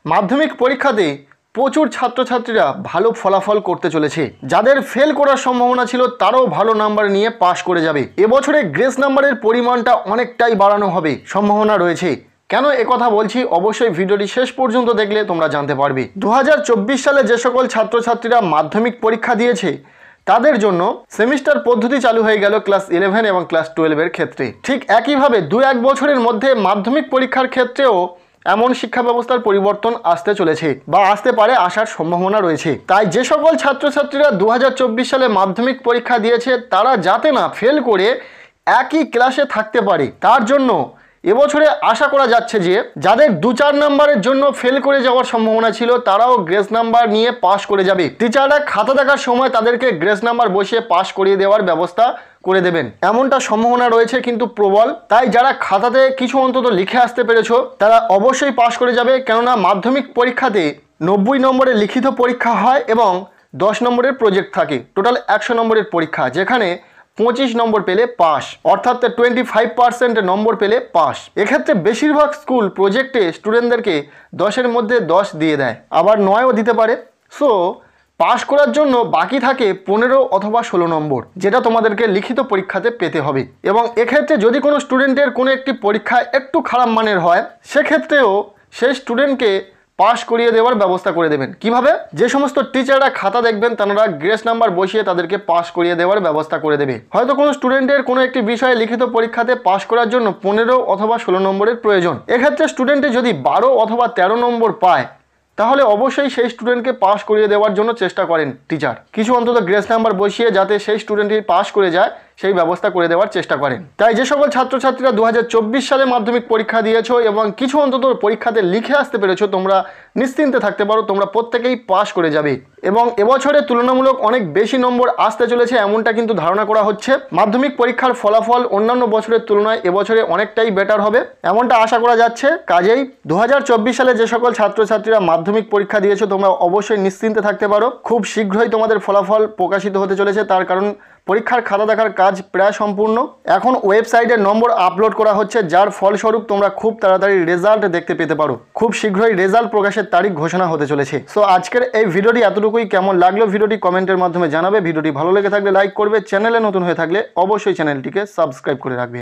মাধ্যমিক পরীক্ষাতে প্রচুর ছাত্রছাত্রীরা ভালো ফলাফল করতে চলেছে। যাদের ফেল করার সম্ভাবনা ছিল তারাও ভালো নাম্বার নিয়ে পাশ করে যাবে। এবছরে গ্রেস নাম্বারের পরিমাণটা অনেকটাই বাড়ানো হবে, সম্ভাবনা রয়েছে। কেন একথা বলছি অবশ্যই ভিডিওটি শেষ পর্যন্ত দেখলে তোমরা জানতে পারবে। 2024 সালে যে সকল ছাত্রছাত্রীরা মাধ্যমিক পরীক্ষা দিয়েছে তাদের জন্য সেমিস্টার পদ্ধতি চালু হয়ে গেল ক্লাস 11 এবং ক্লাস 12-এর ক্ষেত্রে। ঠিক একইভাবে 2-1 বছরের মধ্যে মাধ্যমিক পরীক্ষার ক্ষেত্রেও এমন শিক্ষা ব্যবস্থার পরিবর্তন আসতে চলেছে বা আসতে পারে, আসার সম্ভাবনা রয়েছে। তাই যে সকল ছাত্রছাত্রীরা 2024 সালে মাধ্যমিক পরীক্ষা দিয়েছে তারা যাতে না ফেল করে একই ক্লাসে থাকতে পারে, তার জন্য এবছরে আশা করা যাচ্ছে যে যাদের 2-4 নাম্বারের জন্য ফেল করে যাওয়ার সম্ভাবনা ছিল তারাও গ্রেস নাম্বার নিয়ে পাশ করে যাবে। টিচাররা খাতা দেখার সময় তাদেরকে গ্রেস নাম্বার বসিয়ে পাশ করিয়ে দেওয়ার ব্যবস্থা করে দেবেন, এমনটা সম্ভাবনা রয়েছে কিন্তু প্রবল। তাই যারা খাতাতে কিছু অন্তত লিখে আসতে পেরেছো তারা অবশ্যই পাশ করে যাবে। কেননা মাধ্যমিক পরীক্ষাতে 90 নম্বরের লিখিত পরীক্ষা হয় এবং 10 নম্বরের প্রজেক্ট থাকে। টোটাল 100 নম্বরের পরীক্ষা, যেখানে 25 নম্বর পেলে পাস, অর্থাৎ 25% নম্বর পেলে পাস। এক্ষেত্রে বেশিরভাগ স্কুল প্রজেক্টে স্টুডেন্টদেরকে 10-এর মধ্যে 10 দিয়ে দেয়, আবার 9ও দিতে পারে। সো পাস করার জন্য বাকি থাকে 15 অথবা 16 নম্বর, যেটা তোমাদেরকে লিখিত পরীক্ষাতে পেতে হবে। এবং এক্ষেত্রে যদি কোনো স্টুডেন্টের কোনো একটি পরীক্ষা একটু খারাপ মানের হয় সেক্ষেত্রেও সেই স্টুডেন্টকে পাস করিয়ে দেওয়ার ব্যবস্থা করে দেবেন। কিভাবে? যে সমস্ত টিচাররা খাতা দেখবেন তারা গ্রেস নাম্বার বসিয়ে তাদেরকে পাস করিয়ে দেওয়ার ব্যবস্থা করে দেবে। হয়তো কোনো স্টুডেন্টের কোনো একটি বিষয়ে লিখিত পরীক্ষাতে পাস করার জন্য 15 অথবা 16 নম্বরের প্রয়োজন। এক্ষেত্রে স্টুডেন্টে যদি 12 অথবা 13 নম্বর পায় তাহলে অবশ্যই সেই স্টুডেন্টকে পাস করিয়ে দেওয়ার জন্য চেষ্টা করেন টিচার। কিছু অন্তত গ্রেস নাম্বার বসিয়ে যাতে সেই স্টুডেন্টটি পাস করে যায় সেই ব্যবস্থা করে দেওয়ার চেষ্টা করেন। তাই যে সকল ছাত্রছাত্রীরা 2024 সালে মাধ্যমিক পরীক্ষা দিয়েছো এবং কিছু অন্তত পরীক্ষাতে লিখে আসতে পেরেছো, তোমরা নিশ্চিন্তে থাকতে পারো, তোমরা প্রত্যেকেই পাস করে যাবে। এবং এবছরে তুলনামূলক অনেক বেশি নম্বর আসতে চলেছে এমনটা কিন্তু ধারণা করা হচ্ছে। মাধ্যমিক পরীক্ষার ফলাফল অন্যান্য বছরের তুলনায় এবছরে অনেকটাই বেটার হবে এমনটা আশা করা যাচ্ছে। কাজেই 2024 সালে যে সকল ছাত্রছাত্রীরা মাধ্যমিক পরীক্ষা দিয়েছো তোমরা অবশ্যই নিশ্চিন্তে থাকতে পারো। খুব শীঘ্রই তোমাদের ফলাফল প্রকাশিত হতে চলেছে, তার কারণ পরীক্ষার খাতা দেখার কাজ প্রায় সম্পূর্ণ। এখন ওয়েবসাইটে নম্বর আপলোড করা হচ্ছে, যার ফলস্বরূপ তোমরা খুব তাড়াতাড়ি রেজাল্ট দেখতে পেতে পারো। খুব শীঘ্রই রেজাল্ট প্রকাশের তারিখ ঘোষণা হতে চলেছে। সো আজকের এই ভিডিওটি এতটুকুই। কেমন লাগলো ভিডিওটি কমেন্টের মাধ্যমে জানাবে। ভিডিওটি ভালো লেগে থাকলে লাইক করবে, চ্যানেলে নতুন হয়ে থাকলে অবশ্যই চ্যানেলটিকে সাবস্ক্রাইব করে রাখবে।